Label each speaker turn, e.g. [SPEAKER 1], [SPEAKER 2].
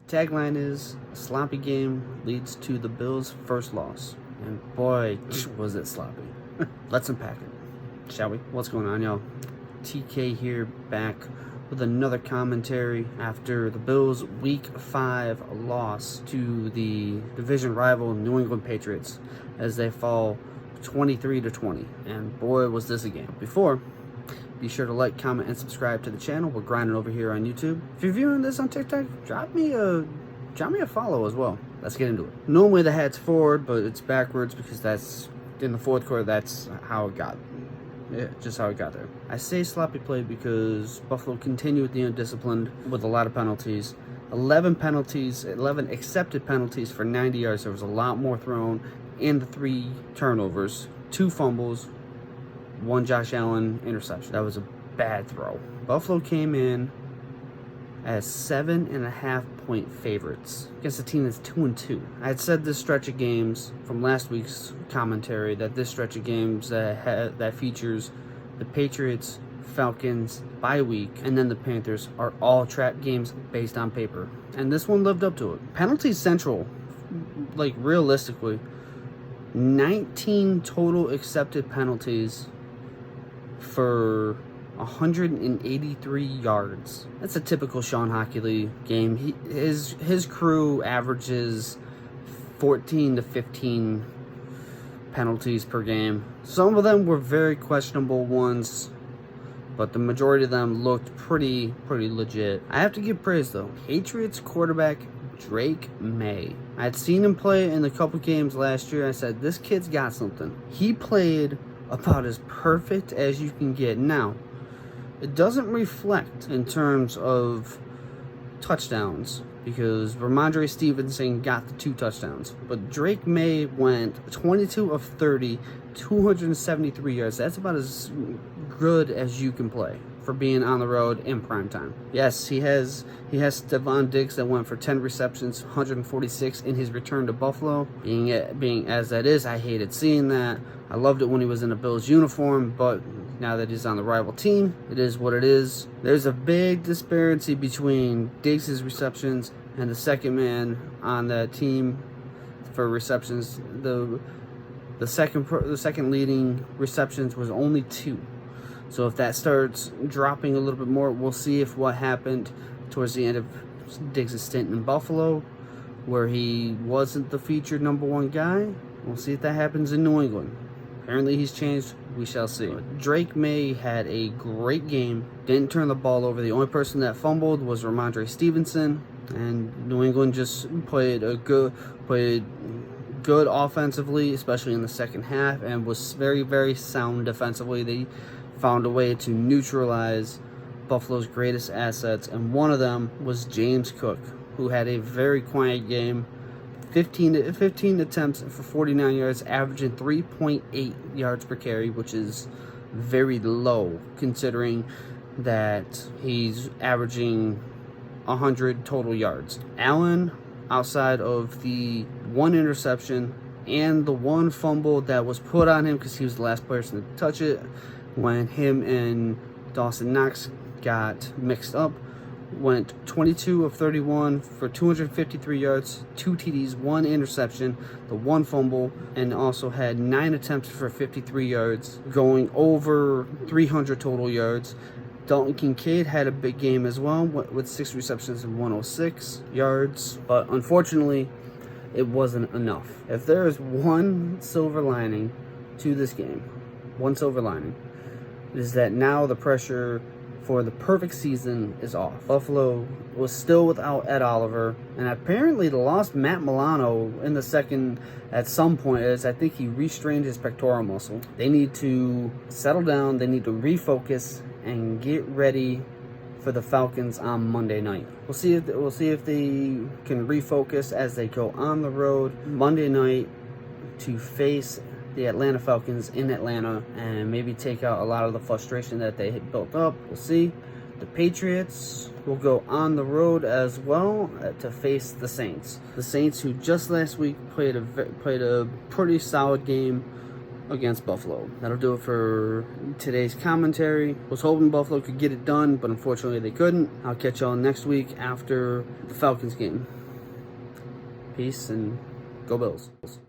[SPEAKER 1] Tagline is, a sloppy game leads to the Bills' first loss. And boy, was it sloppy. Let's unpack it, shall we? What's going on, y'all? TK here, back with another commentary after the Bills' Week 5 loss to the division rival New England Patriots as they fall 23-20. And boy, was this a game. Before, be sure to like, comment, and subscribe to the channel. We're grinding over here on YouTube. If you're viewing this on TikTok, drop me a follow as well. Let's get into it. Normally the hat's forward, but it's backwards because that's in the fourth quarter. That's how it got. Yeah, just how it got there. I say sloppy play because Buffalo continued the undisciplined with a lot of penalties. 11 accepted penalties for 90 yards. There was a lot more thrown, and the 3 turnovers, 2 fumbles, 1 Josh Allen interception. That was a bad throw. Buffalo came in as 7.5-point favorites against a team that's 2-2. I had said this stretch of games from last week's commentary that this stretch of games that features the Patriots, Falcons, bye week, and then the Panthers are all trap games based on paper. And this one lived up to it. Penalties Central, like realistically, 19 total accepted penalties for 183 yards. That's a typical Sean Hockley game. His crew averages 14 to 15 penalties per game. Some of them were very questionable ones, but the majority of them looked pretty legit. I have to give praise though. Patriots quarterback Drake May. I had seen him play in a couple games last year. I said, this kid's got something. He played about as perfect as you can get. Now, it doesn't reflect in terms of touchdowns because Ramondre Stevenson got the 2 touchdowns. But Drake May went 22 of 30, 273 yards. That's about as good as you can play for being on the road in prime time. Yes, he has Stephon Diggs that went for 10 receptions, 146 in his return to Buffalo. Being as that is, I hated seeing that. I loved it when he was in a Bills uniform, but now that he's on the rival team, it is what it is. There's a big disparity between Diggs' receptions and the second man on the team for receptions. The second leading receptions was only 2. So if that starts dropping a little bit more, we'll see if what happened towards the end of Diggs' stint in Buffalo, where he wasn't the featured number 1 guy. We'll see if that happens in New England. Apparently he's changed. We shall see. Drake May had a great game. Didn't turn the ball over. The only person that fumbled was Ramondre Stevenson. And New England just played good offensively, especially in the second half, and was very sound defensively. They found a way to neutralize Buffalo's greatest assets, and one of them was James Cook, who had a very quiet game. 15 attempts for 49 yards, averaging 3.8 yards per carry, which is very low considering that he's averaging 100 total yards. Allen, outside of the 1 interception and the 1 fumble that was put on him because he was the last person to touch it when him and Dawson Knox got mixed up, went 22 of 31 for 253 yards, 2 TDs, 1 interception, the 1 fumble, and also had 9 attempts for 53 yards, going over 300 total yards. Dalton Kincaid had a big game as well with 6 receptions and 106 yards, but unfortunately, it wasn't enough. If there is one silver lining to this game, one silver lining, is that now the pressure for the perfect season is off. Buffalo was still without Ed Oliver, and apparently they lost Matt Milano in the second at some point, as I think he restrained his pectoral muscle. They need to settle down, they need to refocus, and get ready for the Falcons on Monday night. We'll see if they can refocus as they go on the road Monday night to face the Atlanta Falcons in Atlanta and maybe take out a lot of the frustration that they had built up. We'll see. The Patriots will go on the road as well to face the Saints. The Saints, who just last week played a pretty solid game against Buffalo. That'll do it for today's commentary. Was hoping Buffalo could get it done, but unfortunately they couldn't. I'll catch y'all next week after the Falcons game. Peace and go Bills.